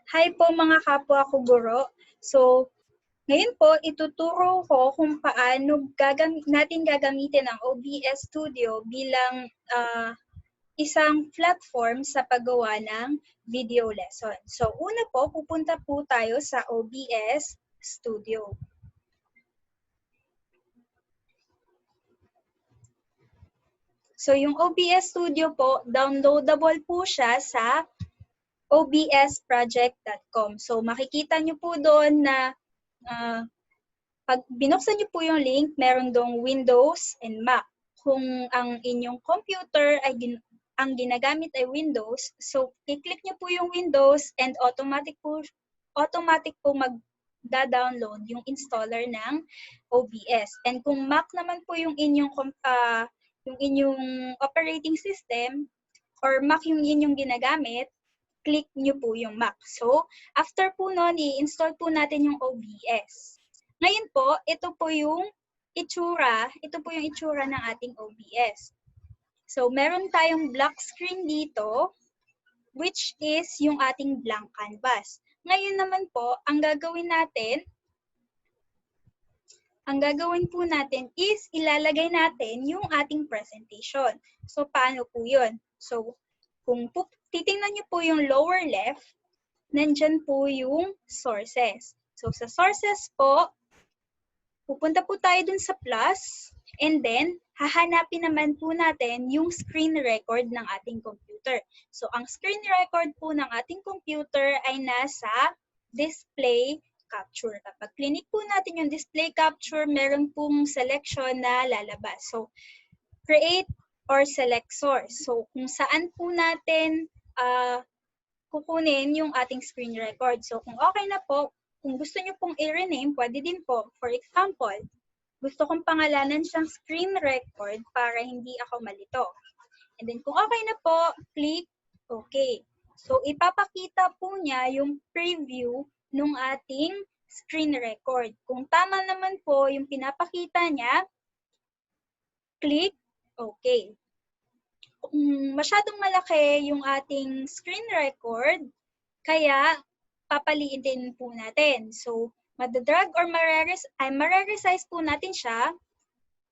Hi po mga kapwa ko guro. So, ngayon po ituturo ko kung paano natin gagamitin ang OBS Studio bilang isang platform sa paggawa ng video lesson. So, una po, pupunta po tayo sa OBS Studio. So, yung OBS Studio po, downloadable po siya sa obsproject.com. So, makikita nyo po doon na pag binuksan nyo po yung link, meron dong Windows and Mac. Kung ang inyong computer ay ang ginagamit ay Windows, so i-click nyo po yung Windows and automatic po mag-download yung installer ng OBS. And kung Mac naman po yung inyong operating system or Mac yung inyong ginagamit, click nyo po yung Mac. So, after po nun, i-install po natin yung OBS. Ngayon po, ito po yung itsura ng ating OBS. So, meron tayong black screen dito, which is yung ating blank canvas. Ngayon naman po, ang gagawin po natin is ilalagay natin yung ating presentation. So, paano po yun? So, kung titingnan nyo po yung lower left, nandyan po yung sources. So, sa sources po, pupunta po tayo dun sa plus, and then, hahanapin naman po natin yung screen record ng ating computer. So, ang screen record po ng ating computer ay nasa display capture. Kapag clinic po natin yung display capture, meron pong selection na lalabas. So, create or select source. So, kung saan po natin kukunin yung ating screen record. So, kung okay na po, kung gusto nyo pong i-rename, pwede din po. For example, gusto kong pangalanan siyang screen record para hindi ako malito. And then, kung okay na po, click OK. So, ipapakita po niya yung preview ng ating screen record. Kung tama naman po yung pinapakita niya, click OK. Kung masyadong malaki yung ating screen record, kaya papaliitin po natin. So, madadrag or mareresize po natin siya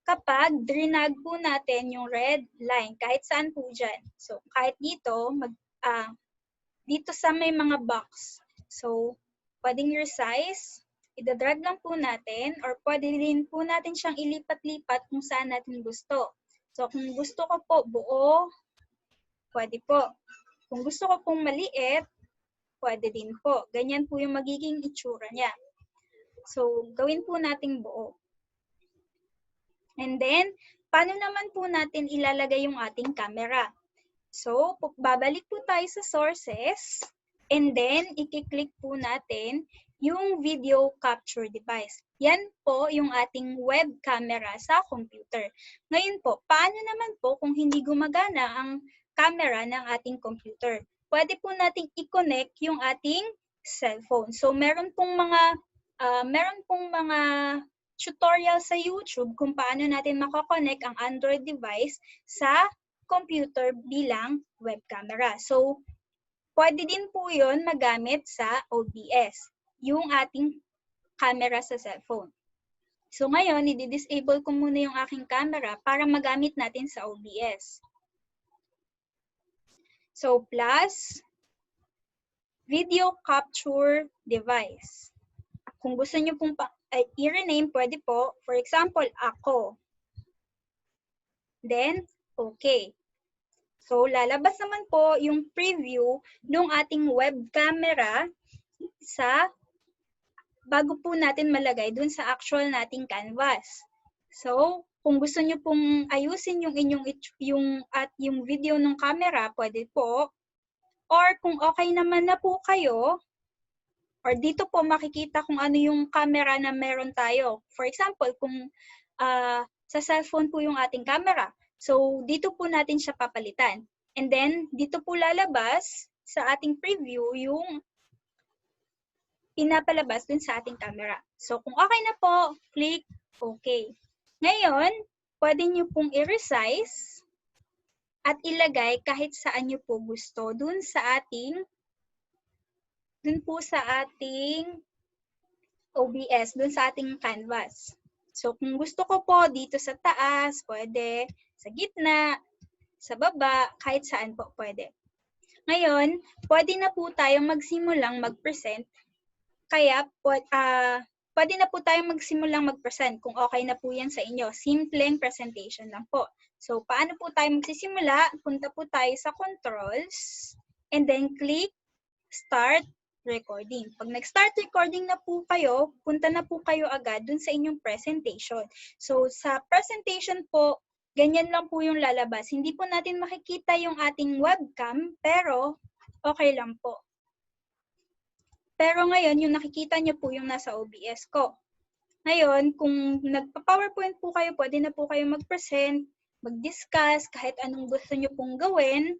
kapag drinag po natin yung red line, kahit saan po dyan. So, kahit dito, dito sa may mga box. So, pwedeng resize, idadrag lang po natin, or pwede din po natin siyang ilipat-lipat kung saan natin gusto. So, kung gusto ko po buo, pwede po. Kung gusto ko pong maliit, pwede din po. Ganyan po yung magiging itsura niya. So, gawin po nating buo. And then, paano naman po natin ilalagay yung ating camera? So, babalik po tayo sa sources, and then, i-click po natin yung video capture device. Yan po yung ating web camera sa computer. Ngayon po, paano naman po kung hindi gumagana ang camera ng ating computer? Pwede po nating i-connect yung ating cellphone. So, meron pong mga tutorial sa YouTube kung paano natin makakonect ang Android device sa computer bilang web camera. So, pwede din po yun magamit sa OBS, yung ating camera sa cellphone. So, ngayon, i-disable ko muna yung aking camera para magamit natin sa OBS. So, plus video capture device. Kung gusto nyo pong i-rename, pwede po. For example, ako. Then, okay. So, lalabas naman po yung preview ng ating web camera bago po natin malagay dun sa actual nating canvas. So, kung gusto nyo pong ayusin yung video ng camera, pwede po. Or kung okay naman na po kayo, or dito po makikita kung ano yung camera na meron tayo. For example, kung sa cellphone po yung ating camera. So, dito po natin siya papalitan. And then, dito po lalabas sa ating preview yung pinapalabas dun sa ating camera. So, kung okay na po, click OK. Ngayon, pwede nyo pong i-resize at ilagay kahit saan nyo po gusto dun sa ating dun po sa ating OBS, dun sa ating canvas. So, kung gusto ko po dito sa taas, pwede. Sa gitna, sa baba, kahit saan po pwede. Ngayon, pwede na po tayong magsimulang mag-present. Kaya, pwede na po tayong magsimulang mag-present kung okay na po yan sa inyo. Simpleng presentation lang po. So, paano po tayo magsisimula? Punta po tayo sa controls and then click start recording. Pag nag-start recording na po kayo, punta na po kayo agad dun sa inyong presentation. So, sa presentation po, ganyan lang po yung lalabas. Hindi po natin makikita yung ating webcam, pero okay lang po. Pero ngayon, yung nakikita nyo po yung nasa OBS ko. Ngayon, kung nagpa-PowerPoint po kayo, pwede na po kayo mag-present, mag-discuss, kahit anong gusto nyo pong gawin.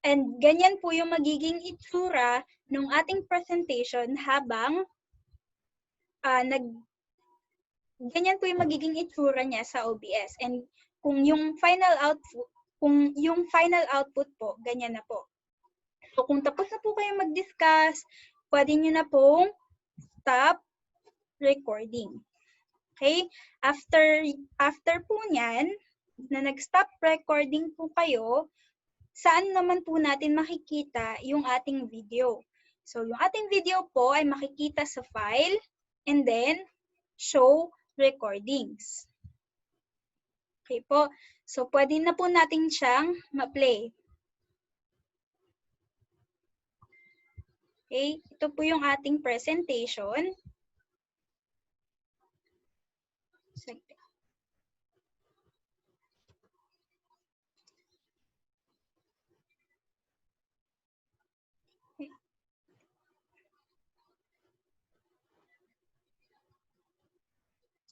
And ganyan po yung magiging itsura ng ating presentation habang ganyan po yung magiging itsura niya sa OBS. And kung yung final output po, ganyan na po. So kung tapos na po kayo mag-discuss, pwede nyo na pong stop recording. Okay? After po niyan, na nag-stop recording po kayo, saan naman po natin makikita yung ating video? So, yung ating video po ay makikita sa file and then show recordings. Okay po. So, pwede na po natin siyang ma-play. Okay? Ito po yung ating presentation.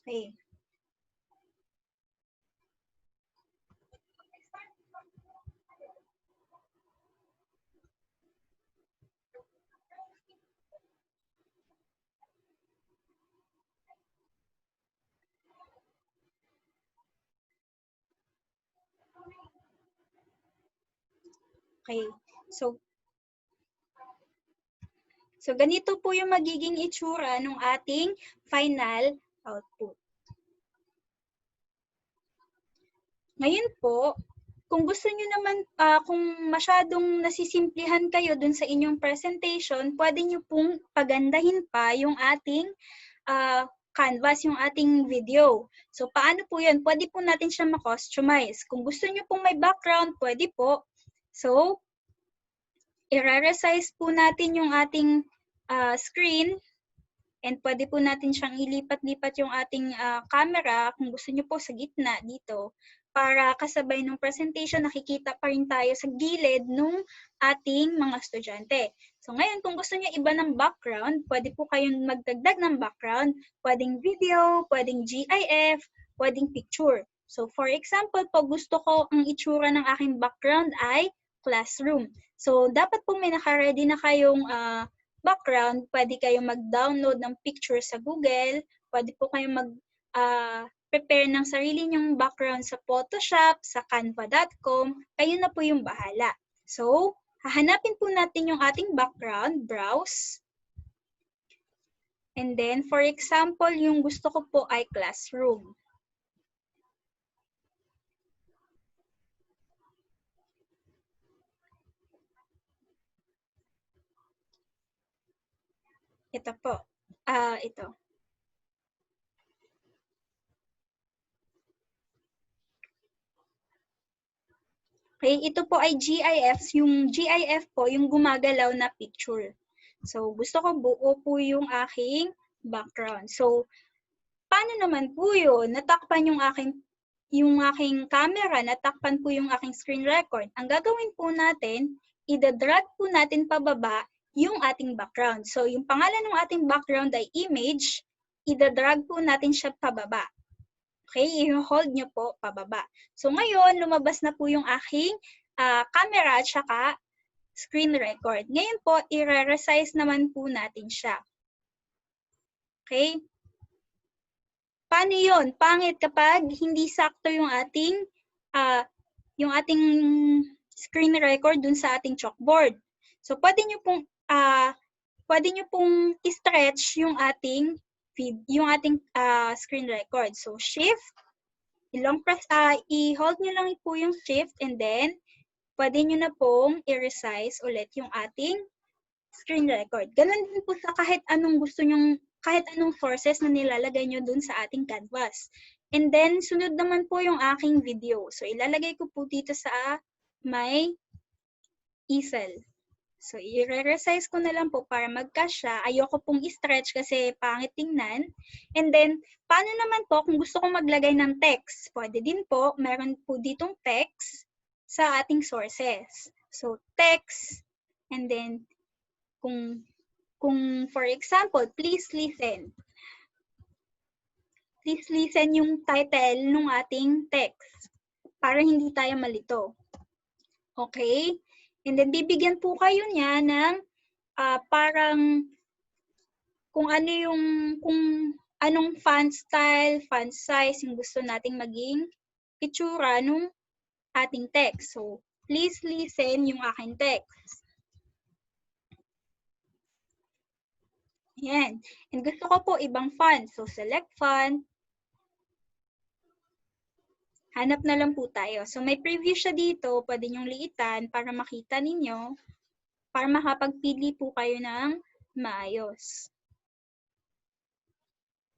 Okay. Okay. So, ganito po yung magiging itsura ng ating final output. Ngayon po, kung gusto nyo naman, kung masyadong nasisimplihan kayo dun sa inyong presentation, pwede nyo pong pagandahin pa yung ating canvas, yung ating video. So, paano po yun? Pwede po natin siya ma-customize. Kung gusto nyo pong may background, pwede po. So, i-resize po natin yung ating screen and pwede po natin siyang ilipat-lipat yung ating camera kung gusto nyo po sa gitna dito para kasabay ng presentation nakikita pa rin tayo sa gilid ng ating mga estudyante. So ngayon kung gusto nyo iba ng background, pwede po kayong magdagdag ng background, pwedeng video, pwedeng GIF, pwedeng picture. So for example, pag gusto ko ang itsura ng aking background ay classroom. So dapat po may naka-ready na kayong background, pwede kayong mag-download ng picture sa Google, pwede po kayong mag-prepare ng sarili nyong background sa Photoshop, sa canva.com, kayo na po yung bahala. So, hahanapin po natin yung ating background, browse. And then, for example, yung gusto ko po ay classroom. Ito po. Ito. Okay, ito po ay GIF. Yung GIF po, yung gumagalaw na picture. So, gusto ko buo po yung aking background. So, paano naman po yun? Natakpan yung aking camera, natakpan po yung aking screen record. Ang gagawin po natin, ida-drag po natin pababa yung ating background. So, yung pangalan ng ating background ay image, ida-drag po natin siya pababa. Okay, i-hold nyo po pababa. So, ngayon, lumabas na po yung aking camera at saka screen record. Ngayon po, i-resize naman po natin siya. Okay? Paano yun? Pangit kapag hindi sakto yung ating screen record dun sa ating chalkboard. So, pwede pwede nyo pong i-stretch yung ating screen record. So, shift, i-hold nyo lang po yung shift and then pwede nyo na pong i-resize ulit yung ating screen record. Ganun din po sa kahit anong kahit anong sources na nilalagay nyo dun sa ating canvas. And then, sunod naman po yung aking video. So, ilalagay ko po dito sa may easel. So, i-resize ko na lang po para magkasya. Ayoko pong i-stretch kasi pangit tingnan. And then, paano naman po kung gusto kong maglagay ng text? Pwede din po, meron po ditong text sa ating sources. So, text, and then, kung for example, please listen. Please listen yung title ng ating text para hindi tayo malito. Okay? And then, bibigyan po kayo niya ng parang kung anong font style, font size yung gusto nating maging itsura nung ating text. So, please listen yung aking text. Yan. And gusto ko po ibang font. So, select font. Hanap na lang po tayo. So, may preview siya dito. Pwede nyong liitan para makita ninyo. Para makapagpili po kayo ng maayos.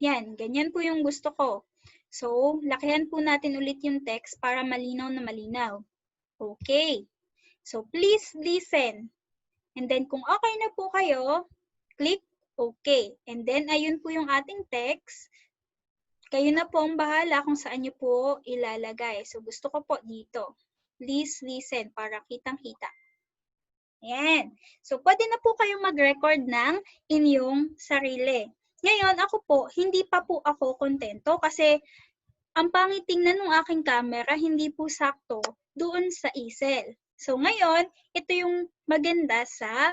Yan. Ganyan po yung gusto ko. So, lakihan po natin ulit yung text para malinaw na malinaw. Okay. So, please listen. And then, kung okay na po kayo, click OK. And then, ayun po yung ating text. Kayo na po ang bahala kung saan nyo po ilalagay. So, gusto ko po dito. Please listen para kitang-kita. Ayan. So, pwede na po kayong mag-record ng inyong sarili. Ngayon, ako po, hindi pa po ako kontento kasi ang pangit tingnan ng aking camera, hindi po sakto doon sa easel. So, ngayon, ito yung maganda sa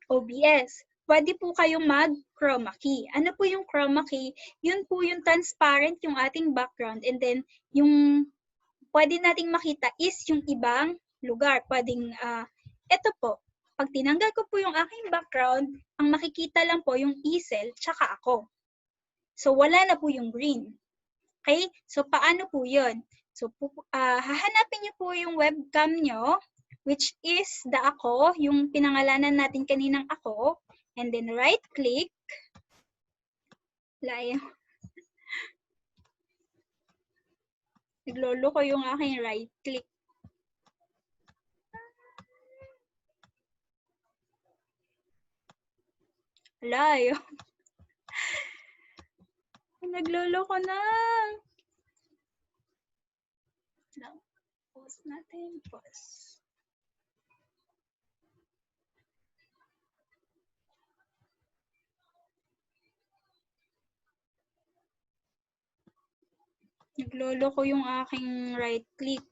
OBS. Pwede po kayong mag-chroma key. Ano po yung chroma key? Yun po yung transparent yung ating background and then yung pwede nating makita is yung ibang lugar. Pwedeng, ito po, pag tinanggal ko po yung aking background, ang makikita lang po yung easel tsaka ako. So, wala na po yung green. Okay? So, paano po yun? So, hahanapin niyo po yung webcam nyo, which is the ako, yung pinangalanan natin kaninang ako. And then right-click. Layo. Naglolo ko yung aking right-click. Layo. Naglolo ko na. Pause natin. Pause. Naglolo ko yung aking right-click.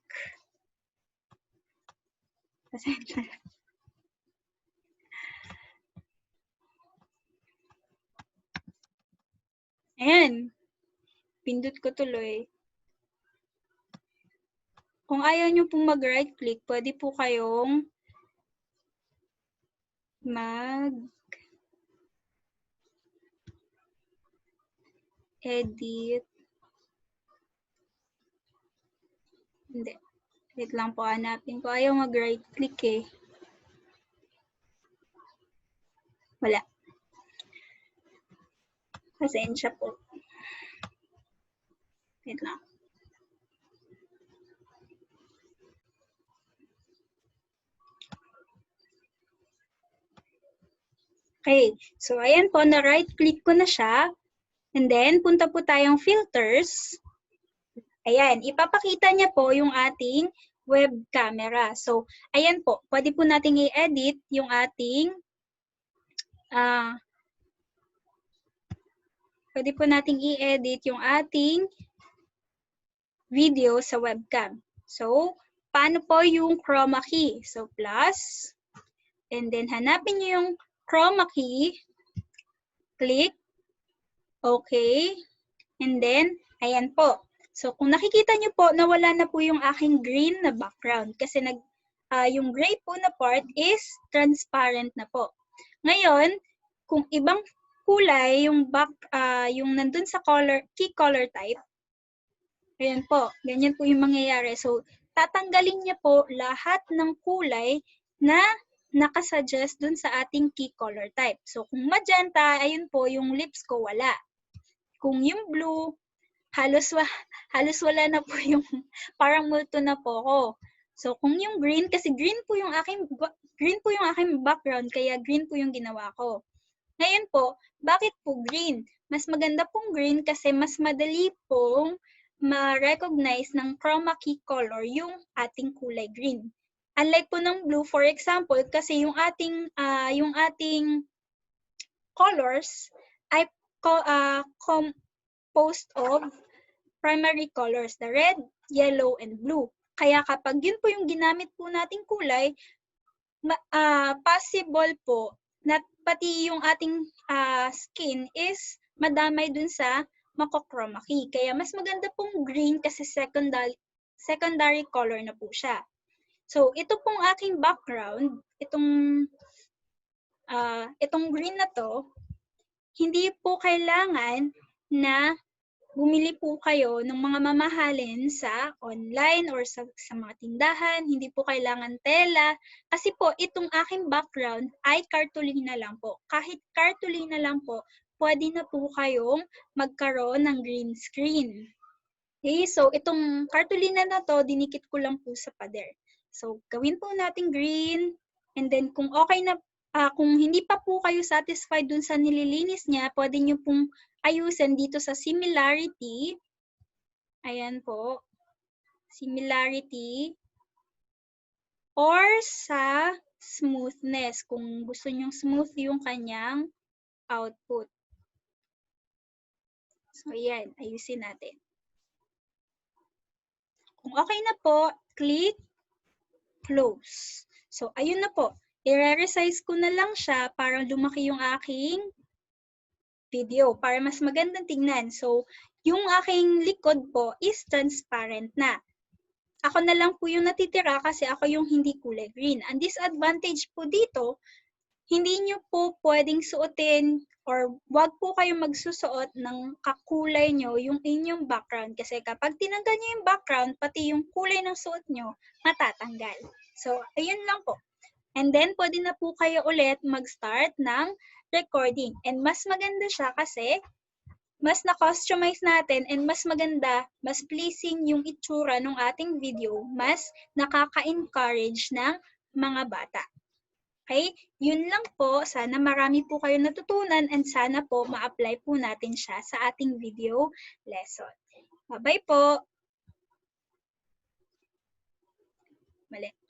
Pasensya. Ayan. Pindot ko tuloy. Kung ayaw nyo pong mag-right-click, pwede po kayong mag-edit. Hindi. Wait lang po, hanapin ko. Ayaw mag-right-click eh. Wala. Pasensya po. Wait lang. Okay. So, ayan po, na-right-click ko na siya. And then, punta po tayong filters. Ayan, ipapakita niya po yung ating web camera. So, ayan po, pwede po nating i-edit yung ating video sa webcam. So, paano po yung chroma key? So, plus, and then hanapin niyo yung chroma key, click, okay, and then, ayan po. So, kung nakikita niyo po, nawala na po yung aking green na background kasi yung gray po na part is transparent na po. Ngayon, kung ibang kulay yung yung nandun sa key color type, ayan po, ganyan po yung mangyayari. So, tatanggalin niya po lahat ng kulay na nakasuggest dun sa ating key color type. So, kung magenta, ayun po, yung lips ko wala. Kung yung blue, halos wala na po yung, parang multo na po ako. So, kung yung green, kasi green po yung aking background, kaya green po yung ginawa ko. Ngayon po, bakit po green? Mas maganda pong green kasi mas madali pong ma-recognize ng chroma key color yung ating kulay green. Unlike po ng blue, for example, kasi yung ating colors ay composed of primary colors, the red, yellow, and blue. Kaya kapag yun po yung ginamit po nating kulay, possible po na pati yung ating skin is madamay dun sa mako-chroma key. Kaya mas maganda pong green kasi secondary color na po siya. So, ito pong aking background, itong green na to, hindi po kailangan na bumili po kayo ng mga mamahalin sa online or sa mga tindahan. Hindi po kailangan tela. Kasi po, itong aking background ay cartolina lang po. Kahit cartolina lang po, pwede na po kayong magkaroon ng green screen. Okay, so itong cartolina na to, dinikit ko lang po sa pader. So, gawin po natin green. And then, kung okay na, kung hindi pa po kayo satisfied dun sa nililinis niya, pwede nyo pong ayusin dito sa similarity. Ayan po. Similarity. Or sa smoothness, kung gusto nyong smooth yung kanyang output. So, ayan. Ayusin natin. Kung okay na po, click close. So, ayun na po. I-resize ko na lang siya para lumaki yung aking video, para mas magandang tingnan. So, yung aking likod po is transparent na. Ako na lang po yung natitira kasi ako yung hindi kulay green. Ang disadvantage po dito, hindi nyo po pwedeng suotin or wag po kayong magsusuot ng kakulay nyo yung inyong background. Kasi kapag tinanggal nyo yung background, pati yung kulay ng suot nyo, matatanggal. So, ayun lang po. And then, pwede na po kayo ulit mag-start ng recording. And mas maganda siya kasi mas na-customize natin and mas maganda, mas pleasing yung itsura ng ating video, mas nakaka-encourage ng mga bata. Okay? Yun lang po. Sana marami po kayo natutunan and sana po ma-apply po natin siya sa ating video lesson. Bye-bye po! Mali.